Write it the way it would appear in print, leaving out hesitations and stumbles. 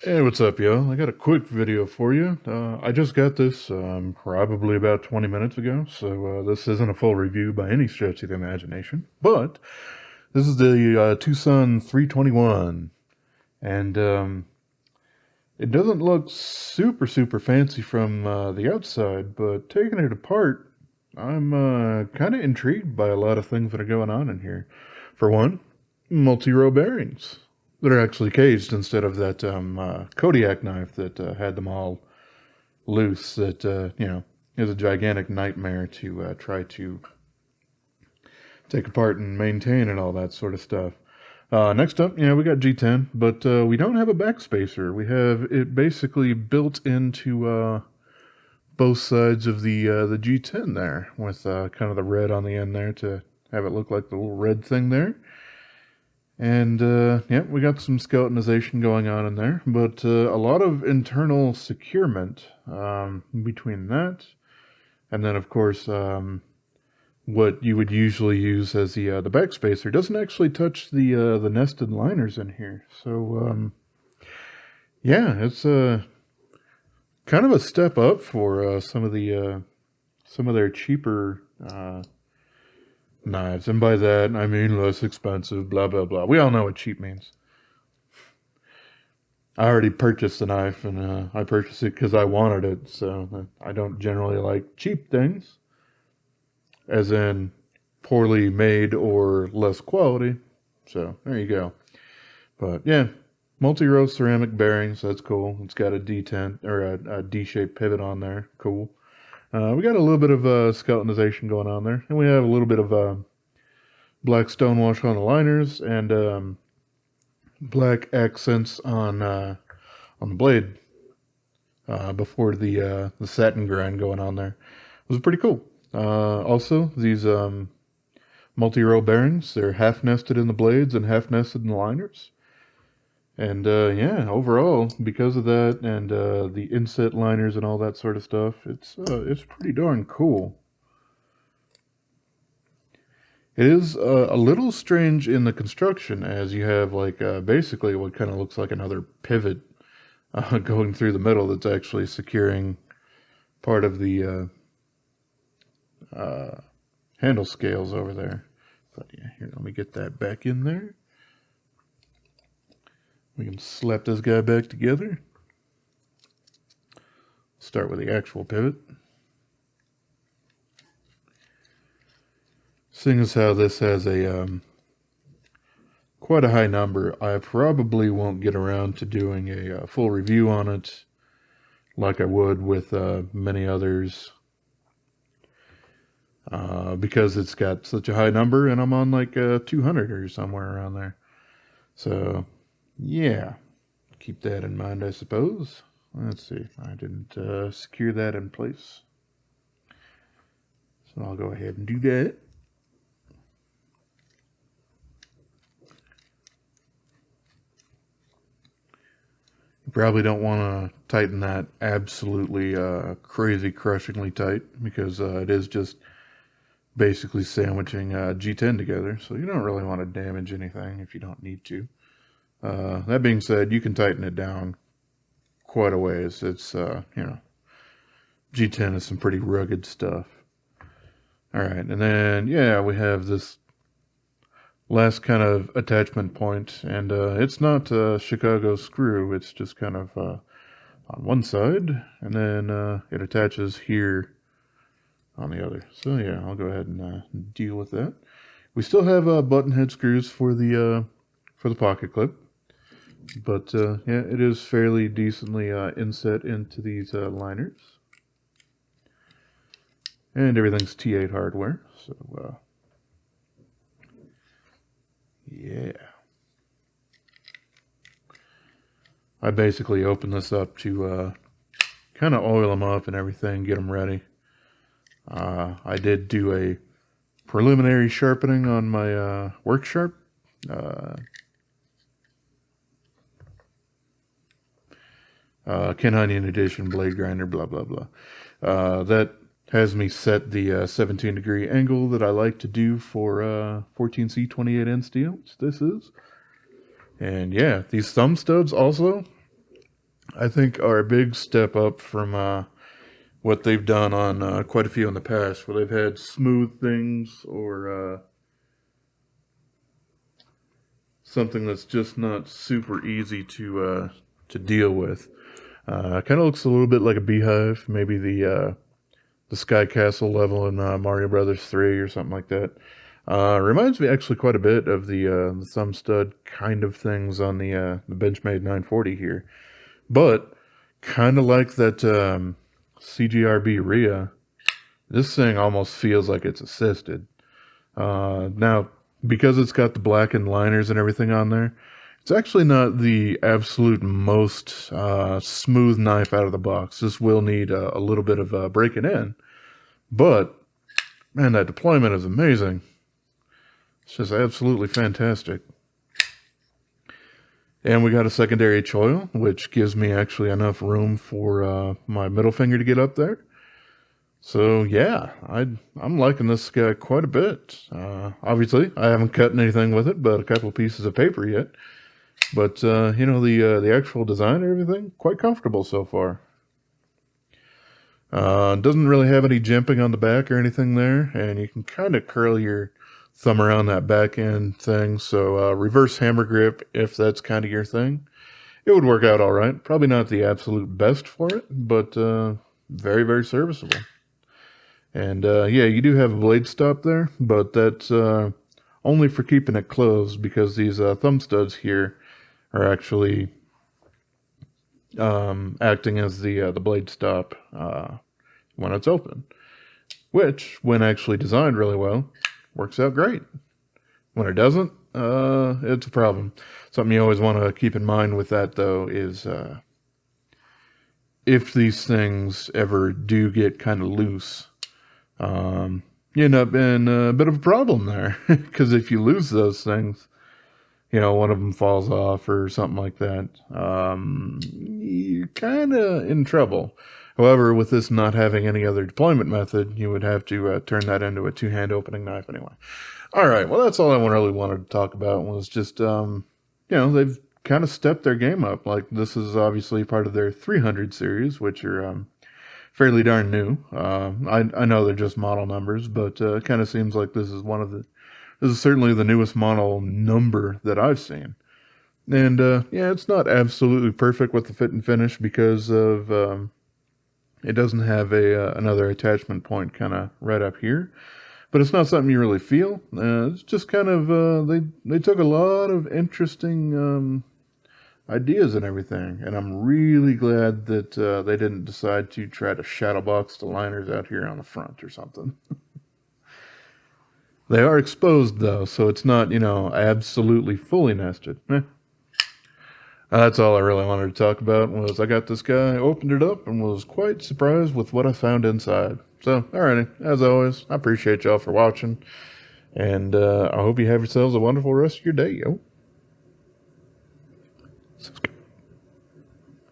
Hey, what's up, yo? I got a quick video for you. I just got this probably about 20 minutes ago, so this isn't a full review by any stretch of the imagination. But this is the TwoSun 321, and it doesn't look super fancy from the outside, but taking it apart, I'm kind of intrigued by a lot of things that are going on in here. For one, multi-row bearings that are actually caged instead of that Kodiak knife that had them all loose. That is a gigantic nightmare to try to take apart and maintain and all that sort of stuff. Next up, we got G10, but we don't have a backspacer. We have it basically built into both sides of the G10 there, with kind of the red on the end there to have it look like the little red thing there. And yeah, we got some skeletonization going on in there, but a lot of internal securement between that, and then of course what you would usually use as the backspacer doesn't actually touch the nested liners in here. So yeah, it's kind of a step up for some of their cheaper knives, and by that I mean less expensive. Blah blah blah. We all know what cheap means. I already purchased the knife, and I purchased it because I wanted it. So I don't generally like cheap things, as in poorly made or less quality. So there you go. But yeah, multi-row ceramic bearings. That's cool. It's got a D10 or a D-shaped pivot on there. Cool. We got a little bit of skeletonization going on there, and we have a little bit of black stonewash on the liners and black accents on the blade before the satin grind going on there. It was pretty cool. Also, these multi-row bearings, they're half nested in the blades and half nested in the liners. And yeah, overall, because of that and the inset liners and all that sort of stuff, it's pretty darn cool. It is a little strange in the construction, as you have like basically what kind of looks like another pivot going through the middle that's actually securing part of the handle scales over there. But yeah, here, let me get that back in there. We can slap this guy back together. Start with the actual pivot. Seeing as how this has a quite a high number, I probably won't get around to doing a full review on it like I would with many others, because it's got such a high number, and I'm on like 200 or somewhere around there. So yeah, keep that in mind, I suppose. Let's see, I didn't secure that in place, so I'll go ahead and do that. You probably don't want to tighten that absolutely crazy crushingly tight, because it is just basically sandwiching G10 together, so you don't really want to damage anything if you don't need to. That being said, you can tighten it down quite a ways. It's, G10 is some pretty rugged stuff. Alright, and then, yeah, we have this last kind of attachment point, and it's not a Chicago screw, it's just kind of on one side, and then it attaches here on the other. So yeah, I'll go ahead and deal with that. We still have button head screws for the pocket clip, but yeah, it is fairly decently inset into these liners, and everything's T8 hardware. So yeah, I basically open this up to kind of oil them up and everything, get them ready. I did do a preliminary sharpening on my work sharp. Ken Hunnion edition blade grinder, blah blah blah. That has me set the 17-degree angle that I like to do for 14C28N steel, which this is. And yeah, these thumb stubs also, I think are a big step up from what they've done on quite a few in the past, where they've had smooth things or something that's just not super easy to deal with. Kind of looks a little bit like a beehive, maybe the Sky Castle level in Mario Brothers 3 or something like that. Reminds me actually quite a bit of the thumb stud kind of things on the Benchmade 940 here, but kind of like that CGRB Rhea. This thing almost feels like it's assisted. Now, because it's got the blackened liners and everything on there, it's actually not the absolute most smooth knife out of the box. This will need a little bit of breaking in, but man, that deployment is amazing. It's just absolutely fantastic. And we got a secondary choil, which gives me actually enough room for my middle finger to get up there. So yeah, I'm liking this guy quite a bit. Obviously, I haven't cut anything with it, but a couple of pieces of paper yet. But you know, the actual design and everything, quite comfortable so far. Doesn't really have any jimping on the back or anything there, and you can kind of curl your thumb around that back end thing. So reverse hammer grip, if that's kind of your thing, it would work out all right. Probably not the absolute best for it, but very, very serviceable. And yeah, you do have a blade stop there, but that's only for keeping it closed, because these thumb studs here are actually acting as the blade stop when it's open, which, when actually designed really well, works out great. When it doesn't, it's a problem. Something you always want to keep in mind with that, though, is if these things ever do get kind of loose, you end up in a bit of a problem there. Because if you lose those things, you know, one of them falls off or something like that, you're kind of in trouble. However, with this not having any other deployment method, you would have to turn that into a two-hand opening knife anyway. All right, well, that's all I really wanted to talk about, was just, you know, they've kind of stepped their game up. Like, this is obviously part of their 300 series, which are fairly darn new. I know they're just model numbers, but it kind of seems like this is this is certainly the newest model number that I've seen. And yeah, it's not absolutely perfect with the fit and finish, because of it doesn't have another attachment point kind of right up here. But it's not something you really feel. It's just kind of, they took a lot of interesting ideas and everything. And I'm really glad that they didn't decide to try to shadow box the liners out here on the front or something. They are exposed, though, so it's not, you know, absolutely fully nested. That's all I really wanted to talk about. Was I got this guy, opened it up, and was quite surprised with what I found inside. So, alrighty, as always, I appreciate y'all for watching, and I hope you have yourselves a wonderful rest of your day, yo. Subscribe.